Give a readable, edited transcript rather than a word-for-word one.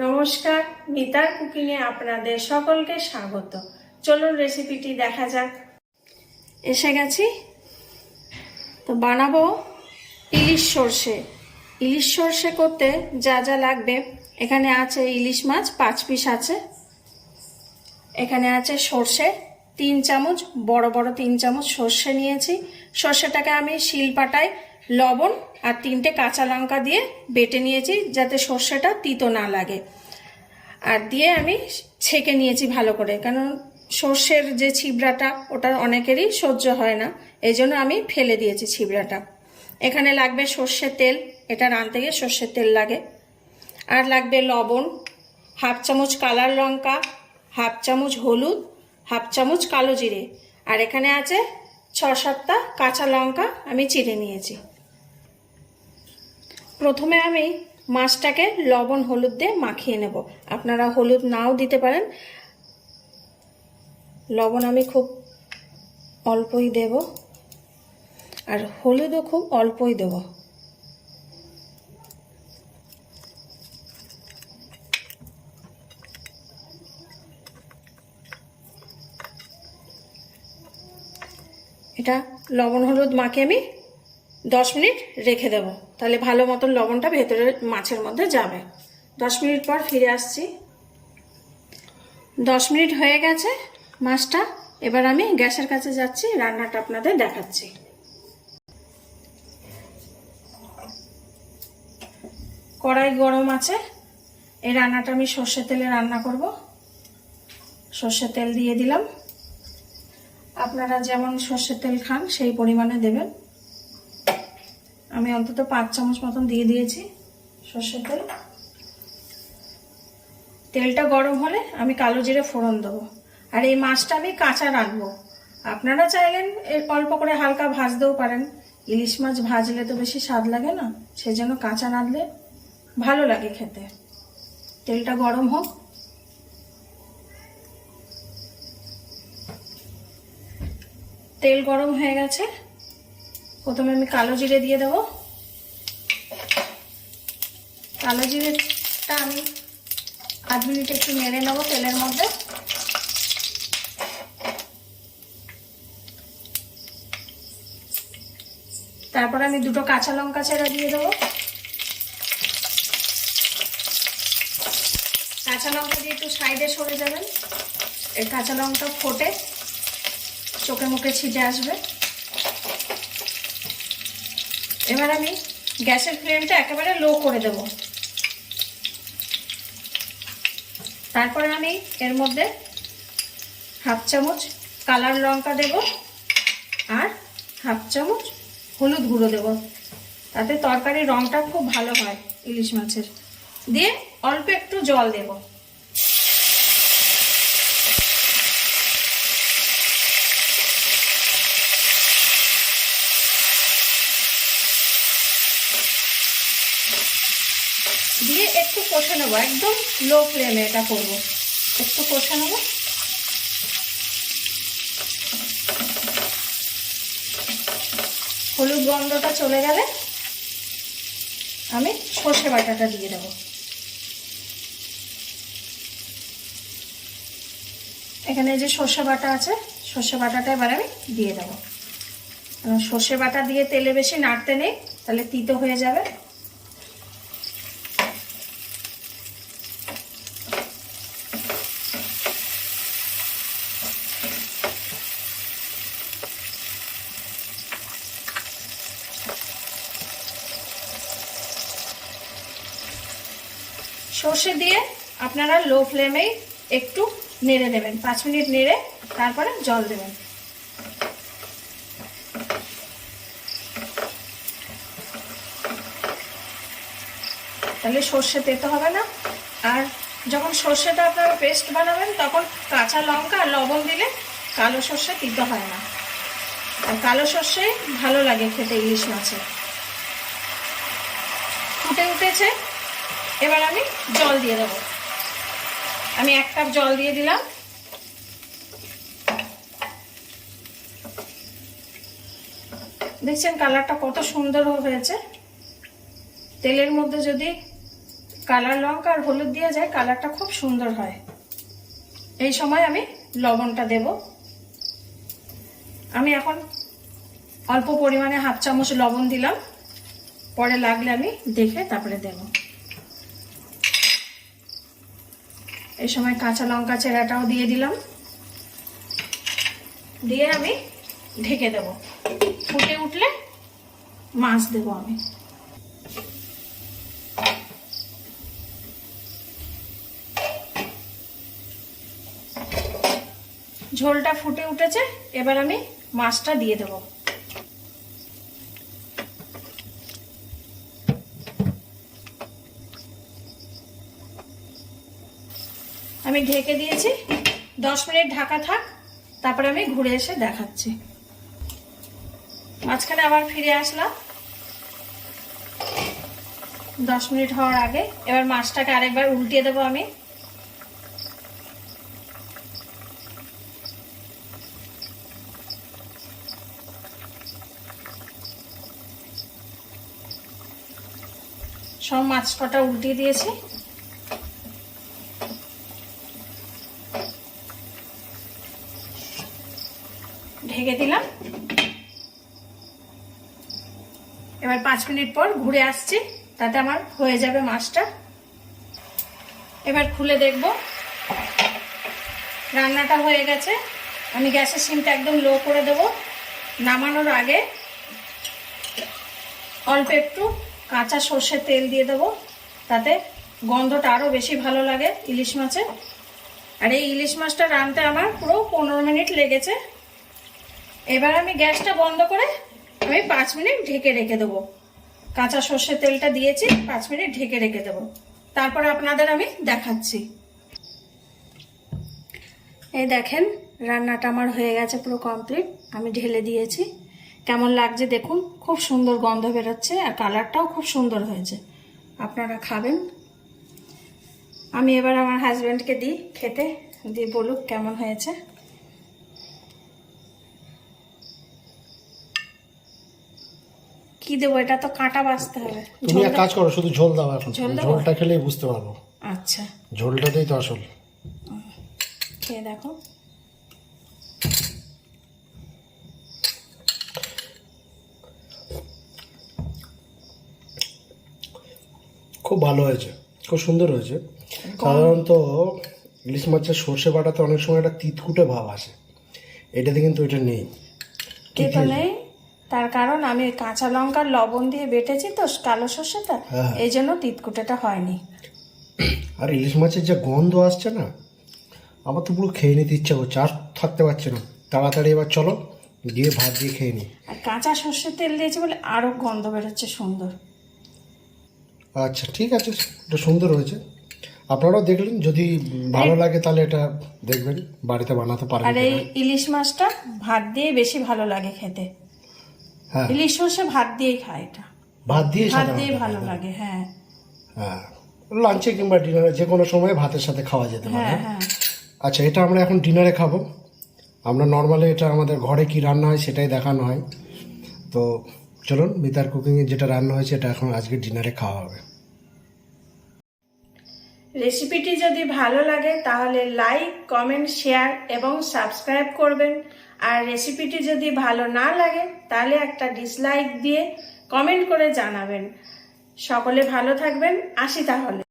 নমস্কার, মিতার কুকিংয়ে আপনাদের সকলকে স্বাগত। চলুন রেসিপিটি দেখা যাক। এসে গেছি তো বানাবো ইলিশ সর্ষে। ইলিশ সর্ষে করতে যা যা লাগবে, এখানে আছে ইলিশ মাছ 5 পিস আছে, এখানে আছে সর্ষে 3 চামচ, বড় বড় 3 চামচ সর্ষে নিয়েছি। সর্ষেটাকে আমি শিলপাটায় লবণ আর 3টে কাঁচা লঙ্কা দিয়ে বেটে নিয়েছি, যাতে সর্ষেটা তিতো না লাগে। আর দিয়ে আমি ছেঁকে নিয়েছি ভালো করে, কারণ সর্ষের যে ছিবড়াটা ওটা অনেকেরই সহ্য হয় না, এই জন্য আমি ফেলে দিয়েছি ছিবড়াটা। এখানে লাগবে সর্ষের তেল, এটা রাঁধতে গিয়ে সর্ষের তেল লাগে। আর লাগবে লবণ, 1/2 চামচ কালার লঙ্কা, 1/2 চামচ হলুদ, 1/2 চামচ কালো জিরে, আর এখানে আছে 6-7টা কাঁচা লঙ্কা আমি চিড়ে নিয়েছি। প্রথমে আমি মাছটাকে লবণ হলুদ দিয়ে মাখিয়ে নেব। আপনারা হলুদ নাও দিতে পারেন, লবণ আমি খুব অল্পই দেব আর হলুদও খুব অল্পই দেব। এটা লবণ হলুদ মাখিয়ে আমি 10 মিনিট রেখে দেব, তাহলে ভালো মতন লবণটা ভেতরে মাছের মধ্যে যাবে। 10 মিনিট পর ফিরে আসছি। 10 মিনিট হয়ে গেছে মাছটা, এবার আমি গ্যাসের কাছে যাচ্ছি, রান্নাটা আপনাদের দেখাচ্ছি। কড়াই গরম আছে, এই রান্নাটা আমি সর্ষের তেলে রান্না করব। সর্ষের তেল দিয়ে দিলাম, আপনারা যেমন সর্ষের তেল খান সেই পরিমাণে দেবেন। আমি অন্তত 5 চামচ মতন দিয়ে দিয়েছি সর্ষের তেল। তেলটা গরম হলে আমি কালো জিরে ফোড়ন দেবো। আর এই মাছটা আমি কাঁচা রাখবো, আপনারা চাইলেন অল্প করে হালকা ভাজতেও পারেন। ইলিশ মাছ ভাজলে তো বেশি স্বাদ লাগে না, সেই জন্য কাঁচা রাঁধলে ভালো লাগে খেতে। তেলটা গরম হোক। তেল গরম হয়ে গেছে, প্রথমে আমি কালো জিরে দিয়ে দেবো। কালো জিরেটা আমি 8 মিনিট একটু নেড়ে নেবো তেলের মধ্যে। তারপর আমি 2টো কাঁচা লঙ্কা চেরা দিয়ে দেবো। কাঁচা লঙ্কা দিয়ে একটু সাইডে সরে যাবেন, এই কাঁচা লঙ্কা ফোটে চোখে মুখে ছিটে আসবে। এবার আমি গ্যাসের ফ্লেমটা একেবারে লো করে দেব। তারপরে আমি এর মধ্যে 1/2 চামচ কালার লঙ্কা দেব আর 1/2 চামচ হলুদ গুঁড়ো দেব, তাতে তরকারির রংটা খুব ভালো হয় ইলিশ মাছের। দিয়ে অল্প একটু জল দেব। দিয়ে একটু কষে নেবো, একদম লো ফ্লেমে এটা করব। একটু কষে নেব। হলুদ গন্ধটা চলে গেলে আমি সর্ষে বাটাটা দিয়ে দেবো। এখানে যে সর্ষে বাটা আছে, সর্ষে বাটাটা এবার আমি দিয়ে দেবো। সর্ষে বাটা দিয়ে তেলে বেশি নাড়তে নেই, তাহলে তিতো হয়ে যাবে। সর্ষে দিয়ে আপনারা লো ফ্লেমেই একটু নেড়ে দেবেন, 5 মিনিট নেড়ে তারপরে জল দেবেন। তাহলে সর্ষে তেতো হবে না। আর যখন সর্ষেটা আপনারা পেস্ট বানাবেন, তখন কাঁচা লঙ্কা আর লবণ দিলে কালো সর্ষে তিতো হয় না, আর কালো সর্ষে ভালো লাগে খেতে ইলিশ মাছে। ফুটে উঠেছে, এবার আমি জল দিয়ে দেবো। আমি 1 কাপ জল দিয়ে দিলাম। দেখছেন কালারটা কত সুন্দর হয়েছে। তেলের মধ্যে যদি কালার লঙ্কা আর হলুদ দিয়ে যায়, কালারটা খুব সুন্দর হয়। এই সময় আমি লবণটা দেব। আমি এখন অল্প পরিমাণে 1/2 চামচ লবণ দিলাম, পরে লাগলে আমি দেখে তারপরে দেব। এই সময় কাঁচা লঙ্কা চেরাটাও দিয়ে দিলাম, দিয়ে আমি ঢেকে দেব। ফুটে উঠলে মাছ দেব আমি। ঝোলটা ফুটে উঠেছে, এবার আমি মাছটা দিয়ে দেব। আমি ঢেকে দিয়েছি, 10 মিনিট ঢাকা থাক, তারপরে আমি ঘুরে এসে দেখাচ্ছি। মাঝখানে আবার ফিরে আসলাম 10 মিনিট হওয়ার আগে। এবার মাছটাকে আরেকবার উল্টিয়ে দেবো আমি। সব মাছ কটা উল্টিয়ে দিয়েছি। ঢেকে দিলাম। এবার 5 মিনিট পর ঘুরে আসছি, তাতে আমার হয়ে যাবে মাছটা। এবার খুলে দেখব রান্নাটা হয়ে গেছে। আমি গ্যাসের সিমটা একদম লো করে দেব। নামানোর আগে অল্প একটু কাঁচা সর্ষের তেল দিয়ে দেবো, তাতে গন্ধটা আরো বেশি ভালো লাগে ইলিশ মাছে। আর এই ইলিশ মাছটা রাঁধতে আমার পুরো 15 মিনিট লেগেছে। এবার আমি গ্যাসটা বন্ধ করে আমি 5 মিনিট ঢেকে রেখে দেবো। কাঁচা সর্ষের তেলটা দিয়েছি, 5 মিনিট ঢেকে রেখে দেবো। তারপর আপনাদের আমি দেখাচ্ছি। এই দেখেন রান্নাটা আমার হয়ে গেছে পুরো কমপ্লিট। আমি ঢেলে দিয়েছি। কেমন লাগছে দেখুন, খুব সুন্দর গন্ধ বেরোচ্ছে আর কালারটাও খুব সুন্দর হয়েছে। আপনারা খাবেন। আমি এবার আমার হাজব্যান্ডকে দিই খেতে, দিয়ে বলুক কেমন হয়েছে। কি দেবো, এটা তো কাঁটা বাছতে হবে। তুমি এক কাজ করো, শুধু ঝোল দাও এখন। ঝোলটা খেলেই বুঝতে পারবো। আচ্ছা, ঝোলটাতেই তো আসল। খেয়ে দেখো। খুব ভালো হয়েছে, খুব সুন্দর হয়েছে। সাধারণত ইলিশ মাছের সর্ষে বাটাতে অনেক সময় একটা তিতকুটে ভাব আসে, এটাতে কিন্তু এটা নেই। এটা নেই, তার কারণ আমি কাঁচা লঙ্কার লবণ দিয়ে বেটেছি তো কালো সর্ষেটা, এই জন্য তিতকুটেটা হয়নি। আর ইলিশ মাছের যে গন্ধ আসছে না, আমার তো পুরো খেয়ে নিতে ইচ্ছা করছে, আর থাকতে পারছে না। তাড়াতাড়ি এবার চলো গিয়ে ভাত দিয়ে খেয়ে নিই। আর কাঁচা সর্ষের তেল দিয়েছি বলে আরো গন্ধ বেরোচ্ছে সুন্দর। আচ্ছা ঠিক আছে, এটা সুন্দর হয়েছে। আপনারাও দেখলেন, যদি ভালো লাগে তাহলে এটা দেখবেন, বাড়িতে বানাতে পারেন। আর এই ইলিশ মাছটা ভাত দিয়ে বেশি ভালো লাগে খেতে। হ্যাঁ, ইলিশ সর্ষে ভাত দিয়েই খায়, এটা ভাত দিয়ে ভালো লাগে। হ্যাঁ হ্যাঁ, লাঞ্চে কিংবা ডিনারে যে কোনো সময় ভাতের সাথে খাওয়া যেতে পারে। হ্যাঁ। আচ্ছা, এটা আমরা এখন ডিনারে খাবো। আমরা নর্মালি এটা আমাদের ঘরে কি রান্না হয় সেটাই দেখানো হয়। তো চলুন, মিতার কুকিংয়ে যেটা রান্না হয়েছে এটা এখন আজকে ডিনারে খাওয়া হবে। রেসিপিটি যদি ভালো লাগে তাহলে লাইক, কমেন্ট, শেয়ার এবং সাবস্ক্রাইব করবেন। আর রেসিপিটি যদি ভালো না লাগে তাহলে একটা ডিসলাইক দিয়ে কমেন্ট করে জানাবেন। সকলে ভালো থাকবেন, আসি তাহলে।